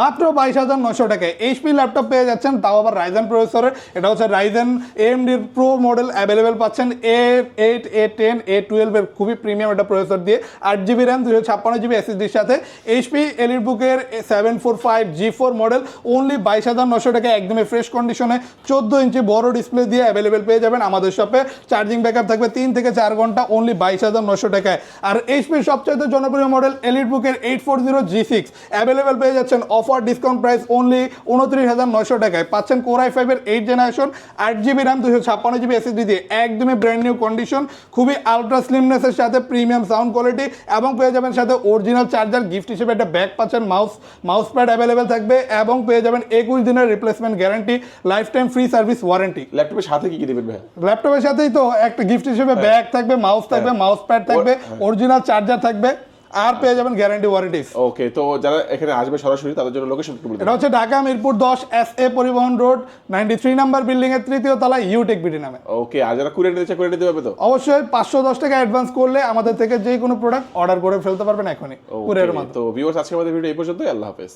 মাত্র 22,900 টাকায় HP laptop পেয়ে যাচ্ছেন, তাও আবার রাইজেন প্রসেসরের। এটা হচ্ছে রাইজেন এএমডির প্রো মডেল অ্যাভেলেবেল পাচ্ছেন A8 A10 A12 এর খুবই প্রিমিয়াম একটা প্রসেসর দিয়ে, 8GB র্যাম 256GB এসএসডির সাথে। এইচপি এলিটবুকের 745 G4 মডেল অনলি 22,900 টাকায় একদমই ফ্রেশ কন্ডিশনে 14 ইঞ্চি বড় ডিসপ্লে দিয়ে অ্যাভেলেবেল পেয়ে যাবেন আমাদের শপে। চার্জিং ব্যাকআপ থাকবে 3 থেকে 4 ঘন্টা অনলি 22,900 টাকায়। আর এইচপির সবচেয়ে জনপ্রিয় মডেল এলিটবুকের 840 G6 অ্যাভেলেবেল পেয়ে যাচ্ছেন অফার ডিসকাউন্ট প্রাইস অনলি 29,900 টাকায়। পাচ্ছেন Core i5 এর 8 generation 8GB RAM 256GB SSD দিয়ে একদমই ব্র্যান্ড নিউ কন্ডিশন, খুবই আলট্রা স্লিমনেসের সাথে প্রিমিয়াম সাউন্ড কোয়ালিটি, এবং পেয়ে যাবেন সাথে অরিজিনাল চার্জার গিফট হিসেবে একটা ব্যাগ পাচ্ছেন, মাউস প্যাড অ্যাভেলেবেল থাকবে, এবং পেয়ে যাবেন 21 দিনের replacement guarantee, life time free service warranty. ল্যাপটপের সাথে কি কি দিবেন ভাই? ল্যাপটপের সাথেই তো একটা গিফট হিসেবে ব্যাগ থাকবে, মাউস থাকবে, মাউস প্যাড থাকবে, অরিজিনাল চার্জার থাকবে, আর পেয়ে যাবেন গ্যারান্টি ওয়ারেন্টি। ওকে, তো যারা এখানে আসবে সরাসরি তাদের জন্য লোকেশন একটু বলে দিন। এটা হচ্ছে ঢাকা মিরপুর 10 SA পরিবহন রোড 93 নাম্বার বিল্ডিং এর 3য় তলায় ইউটেক বিডি নামে। ওকে, আর যারা কুরিয়ার নিতে চায় কুরিয়ার নিতে পারবে তো? অবশ্যই 510 টাকা অ্যাডভান্স করলে আমাদের থেকে যে কোনো প্রোডাক্ট অর্ডার করে ফেলতে পারবেন এখনই কুরিয়ারের মাধ্যমে। তো ভিউয়ার্স, আজকে আমাদের ভিডিও এই পর্যন্তই। আল্লাহ হাফেজ।